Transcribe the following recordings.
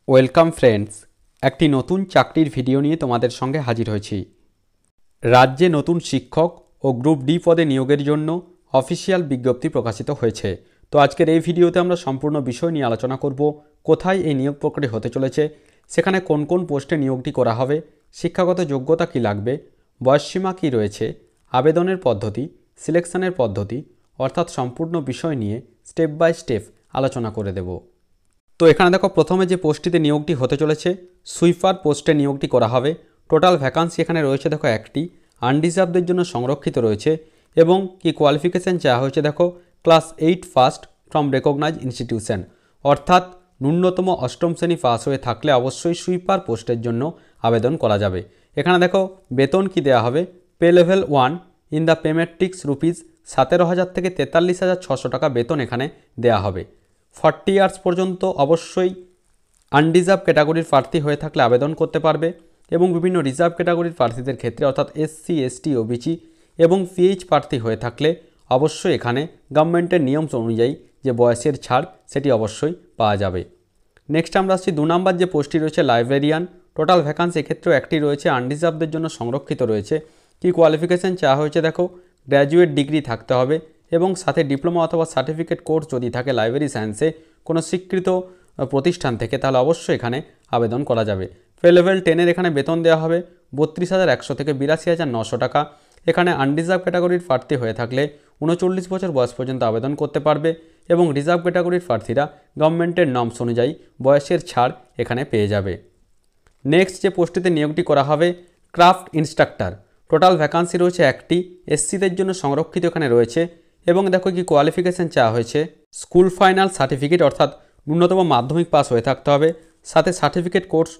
Welcome friends, একটি নতুন চাকরির ভিডিও নিয়ে তোমাদের সঙ্গে হাজির হয়েছি। রাজ্যে নতুন শিক্ষক ও গ্রুপ ডি পদে নিয়োগের জন্য অফিসিয়াল বিজ্ঞপ্তি প্রকাশিত হয়েছে। তো আজকের এই ভিডিওতে আমরা সম্পূর্ণ বিষয় নিয়ে আলোচনা করব। কোথায় এই নিয়োগ প্রক্রিয়া হতে চলেছে, সেখানে কোন কোন পোস্টে নিয়োগটি করা হবে, শিক্ষাগত যোগ্যতা কী লাগবে, বয়সসীমা কী রয়েছে, আবেদনের পদ্ধতি, সিলেকশনের পদ্ধতি, অর্থাৎ সম্পূর্ণ বিষয় নিয়ে স্টেপ বাই স্টেপ আলোচনা করে দেব। তো এখানে দেখো, প্রথমে যে পোস্টটিতে নিয়োগটি হতে চলেছে সুইপার পোস্টে নিয়োগটি করা হবে। টোটাল ভ্যাকান্সি এখানে রয়েছে দেখো একটি, আনরিজার্ভদের জন্য সংরক্ষিত রয়েছে। এবং কি কোয়ালিফিকেশান চাওয়া হয়েছে দেখো, class 8 first from recognise institution, অর্থাৎ ন্যূনতম অষ্টম শ্রেণী পাস হয়ে থাকলে অবশ্যই সুইপার পোস্টের জন্য আবেদন করা যাবে। এখানে দেখো বেতন কি দেওয়া হবে, pay level 1 in the pay matrix rupees 17,000 থেকে 43,600 টাকা বেতন এখানে দেওয়া হবে। 40 ইয়ার্স পর্যন্ত অবশ্যই আনরিজার্ভ ক্যাটাগরির প্রার্থী হয়ে থাকলে আবেদন করতে পারবে। এবং বিভিন্ন রিজার্ভ ক্যাটাগরির প্রার্থীদের ক্ষেত্রে অর্থাৎ এসসি, এসটি, ওবিসি এবং পিএইচ প্রার্থী হয়ে থাকলে অবশ্যই এখানে গভর্নমেন্টের নিয়ম অনুযায়ী যে বয়সের ছাড় সেটি অবশ্যই পাওয়া যাবে। নেক্সট আমরা আসছি 2 নম্বর যে পোস্টটি রয়েছে লাইব্রেরিয়ান। টোটাল ভ্যাকান্সি এক্ষেত্রেও একটি রয়েছে, আনরিজার্ভদের জন্য সংরক্ষিত রয়েছে। কি কোয়ালিফিকেশান চাওয়া হয়েছে দেখো, গ্র্যাজুয়েট ডিগ্রি থাকতে হবে এবং সাথে ডিপ্লোমা অথবা সার্টিফিকেট কোর্স যদি থাকে লাইব্রেরি সায়েন্সে কোনো স্বীকৃত প্রতিষ্ঠান থেকে, তাহলে অবশ্যই এখানে আবেদন করা যাবে। পে লেভেল 10 এখানে বেতন দেওয়া হবে 32,100 থেকে 82,900 টাকা। এখানে আনরিজার্ভ ক্যাটাগরির প্রার্থী হয়ে থাকলে 39 বছর বয়স পর্যন্ত আবেদন করতে পারবে এবং রিজার্ভ ক্যাটাগরির প্রার্থীরা গভর্নমেন্টের নর্মস অনুযায়ী বয়সের ছাড় এখানে পেয়ে যাবে। নেক্সট যে পোস্টটিতে নিয়োগটি করা হবে ক্রাফট ইনস্ট্রাক্টর। টোটাল ভ্যাকান্সি রয়েছে একটি, এসসিদের জন্য সংরক্ষিত এখানে রয়েছে। এবং দেখো কি কোয়ালিফিকেশান চাওয়া হয়েছে, স্কুল ফাইনাল সার্টিফিকেট অর্থাৎ ন্যূনতম মাধ্যমিক পাস হয়ে থাকতে হবে, সাথে সার্টিফিকেট কোর্স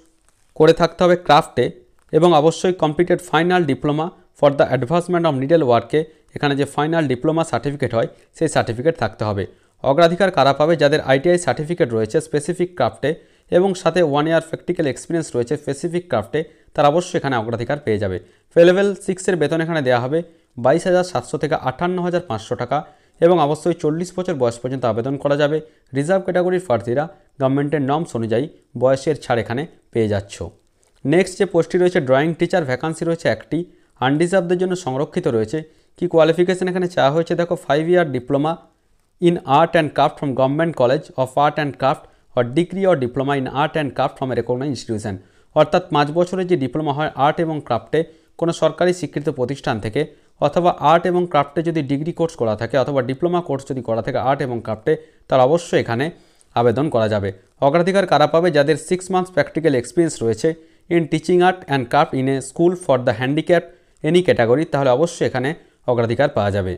করে থাকতে হবে ক্রাফটে এবং অবশ্যই completed final diploma for the advancement of needle ওয়ার্কে। এখানে যে ফাইনাল ডিপ্লোমা সার্টিফিকেট হয় সেই সার্টিফিকেট থাকতে হবে। অগ্রাধিকার কারা পাবে, যাদের আইটিআই সার্টিফিকেট রয়েছে স্পেসিফিক ক্রাফটে এবং সাথে 1 ইয়ার প্র্যাকটিক্যাল এক্সপিরিয়েন্স রয়েছে স্পেসিফিক ক্রাফটে, তারা অবশ্যই এখানে অগ্রাধিকার পেয়ে যাবে। পে লেভেল 6 বেতন এখানে দেওয়া হবে 22,700 থেকে 58,500 টাকা এবং অবশ্যই 40 বছর বয়স পর্যন্ত আবেদন করা যাবে। রিজার্ভ ক্যাটাগরির প্রার্থীরা গভর্নমেন্টের নর্মস অনুযায়ী বয়সের ছাড় এখানে পেয়ে যাচ্ছ। নেক্সট যে পোস্টটি রয়েছে ড্রয়িং টিচার, ভ্যাকান্সি রয়েছে একটি, আনরিজার্ভদের জন্য সংরক্ষিত রয়েছে। কি কোয়ালিফিকেশান এখানে চাওয়া হয়েছে দেখো, 5 year diploma in art and craft from government college of art and craft or degree or diploma in art and craft from a recognise institution, অর্থাৎ 5 বছরের যে ডিপ্লোমা হয় আর্ট এবং ক্রাফটে কোনো সরকারি স্বীকৃত প্রতিষ্ঠান থেকে, অথবা আর্ট এবং ক্রাফটে যদি ডিগ্রি কোর্স করা থাকে অথবা ডিপ্লোমা কোর্স যদি করা থাকে আর্ট এবং ক্রাফটে, তার অবশ্যই এখানে আবেদন করা যাবে। অগ্রাধিকার কারা পাবে, যাদের 6 মান্থস প্র্যাকটিক্যাল এক্সপিরিয়েন্স রয়েছে in teaching art and craft in a school for the handicap any category, তাহলে অবশ্যই এখানে অগ্রাধিকার পাওয়া যাবে।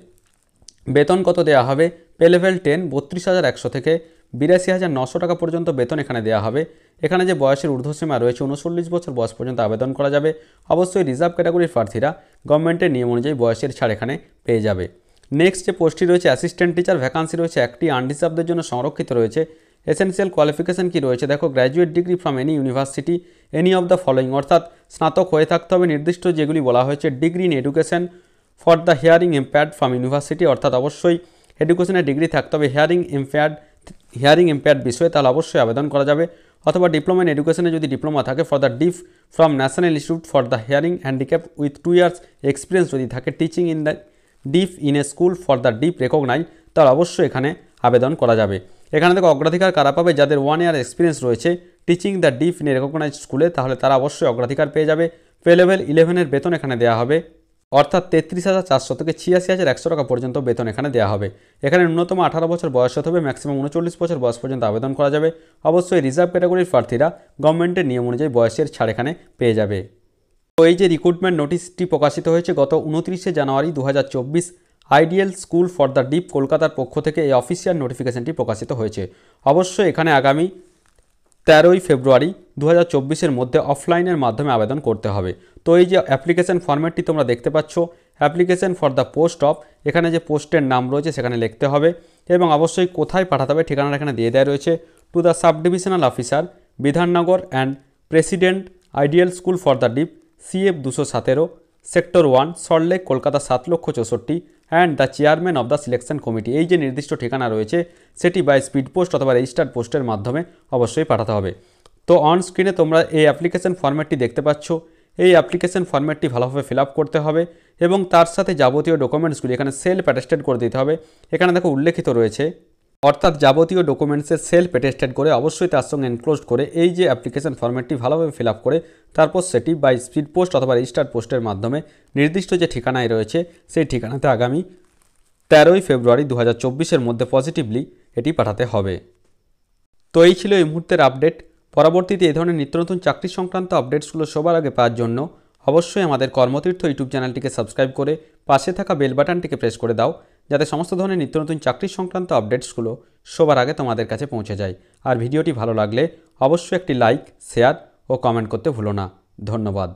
বেতন কত দেওয়া হবে, পে লেভেল 10 32,100 থেকে 82,900 টাকা পর্যন্ত বেতন এখানে দেওয়া হবে। এখানে যে বয়সের ঊর্ধ্বসীমা রয়েছে 39 বছর বয়স পর্যন্ত আবেদন করা যাবে। অবশ্যই রিজার্ভ ক্যাটাগরির প্রার্থীরা গভর্নমেন্টের নিয়ম অনুযায়ী বয়সের ছাড় এখানে পেয়ে যাবে। নেক্সট যে পোস্টটি রয়েছে অ্যাসিস্ট্যান্ট টিচার, ভ্যাকান্সি রয়েছে একটি, আনরিজার্ভদের জন্য সংরক্ষিত রয়েছে। এসেনশিয়াল কোয়ালিফিকেশান কি রয়েছে দেখো, graduate degree from any university any of the following, অর্থাৎ স্নাতক হয়ে থাকতে হবে নির্দিষ্ট যেগুলি বলা হয়েছে, degree in education for the hearing impaired from university, অর্থাৎ অবশ্যই এডুকেশনের ডিগ্রি থাকতে হবে হিয়ারিং ইম্পেয়ার্ড বিষয়ে, তাহলে অবশ্যই আবেদন করা যাবে। অথবা ডিপ্লোমা ইন এডুকেশনে যদি ডিপ্লোমা থাকে for the deaf from National Institute for the hearing handicap with 2 years experience যদি থাকে teaching in the deaf in a school for the deaf recognise, তাহলে অবশ্যই এখানে আবেদন করা যাবে। এখানে থেকে অগ্রাধিকার কারা পাবে, যাদের 1 ইয়ার এক্সপিরিয়েন্স রয়েছে teaching the deaf in a recognise স্কুলে, তাহলে তারা অবশ্যই অগ্রাধিকার পেয়ে যাবে। পে লেভেল 11 বেতন এখানে দেওয়া হবে, অর্থাৎ 33,400 থেকে 86,100 টাকা পর্যন্ত বেতন এখানে দেওয়া হবে। এখানে ন্যূনতম 18 বছর বয়স হতে হবে, ম্যাক্সিমাম 39 বছর বয়স পর্যন্ত আবেদন করা যাবে। অবশ্যই রিজার্ভ ক্যাটাগরির প্রার্থীরা গভর্নমেন্টের নিয়ম অনুযায়ী বয়সের ছাড় এখানে পেয়ে যাবে। তো এই যে রিক্রুটমেন্ট নোটিশটি প্রকাশিত হয়েছে গত 29শে জানুয়ারি 2024, ideal school for the deep কলকাতার পক্ষ থেকে এই অফিসিয়াল নোটিফিকেশনটি প্রকাশিত হয়েছে। অবশ্যই এখানে আগামী 13ই ফেব্রুয়ারি 2024-এর মধ্যে অফলাইনের মাধ্যমে আবেদন করতে হবে। তো এই যে অ্যাপ্লিকেশন ফরম্যাটটি তোমরা দেখতে পাচ্ছ, application for the post of, এখানে যে পোস্টের নাম রয়েছে সেখানে লিখতে হবে এবং অবশ্যই কোথায় পাঠাতে হবে ঠিকানাটা এখানে দিয়ে দেওয়া রয়েছে, to the sub divisional officer Bidhannagar and president ideal school for the deep CF 217 sector 1 Salt Lake Kolkata 7,64,000 and the chairman of the selection committee. এই যে নির্দিষ্ট ঠিকানা রয়েছে সেটি বাই স্পিড পোস্ট অথবা রেজিস্টার্ড পোস্টের মাধ্যমে অবশ্যই পাঠাতে হবে। তো তো অন স্ক্রিনে তোমরা এই অ্যাপ্লিকেশন ফরম্যাটটি দেখতে পাচ্ছ। এই অ্যাপ্লিকেশন ফরম্যাটটি ভালোভাবে ফিল আপ করতে হবে এবং তার সাথে যাবতীয় ডকুমেন্টসগুলি এখানে সেলফ অ্যাটেস্টেড করে দিতে হবে। এখানে দেখো উল্লেখিত রয়েছে, অর্থাৎ যাবতীয় ডকুমেন্টসের সেলফ অ্যাটেস্টেড করে অবশ্যই তার সঙ্গে এনক্লোজ করে এই যে অ্যাপ্লিকেশন ফরম্যাটটি ভালোভাবে ফিল আপ করে তারপর সেটি বাই স্পিড পোস্ট অথবা রেজিস্টার্ড পোস্টের মাধ্যমে নির্দিষ্ট যে ঠিকানায় রয়েছে সেই ঠিকানাতে আগামী 13ই ফেব্রুয়ারি 2024-এর মধ্যে পজিটিভলি এটি পাঠাতে হবে। তো এই ছিল এই মুহূর্তের আপডেট। পরবর্তীতে এই ধরনের নিত্য নতুন চাকরি সংক্রান্ত আপডেটসগুলো সবার আগে পাওয়ার জন্য অবশ্যই আমাদের কর্মতীর্থ ইউটিউব চ্যানেলটিকে সাবস্ক্রাইব করে পাশে থাকা বেল বাটনটিকে প্রেস করে দাও, যাতে সমস্ত ধরনের নিত্য নতুন চাকরি সংক্রান্ত আপডেটসগুলো সবার আগে তোমাদের কাছে পৌঁছে যায়। আর ভিডিওটি ভালো লাগলে অবশ্যই একটি লাইক, শেয়ার ও কমেন্ট করতে ভুলো না। ধন্যবাদ।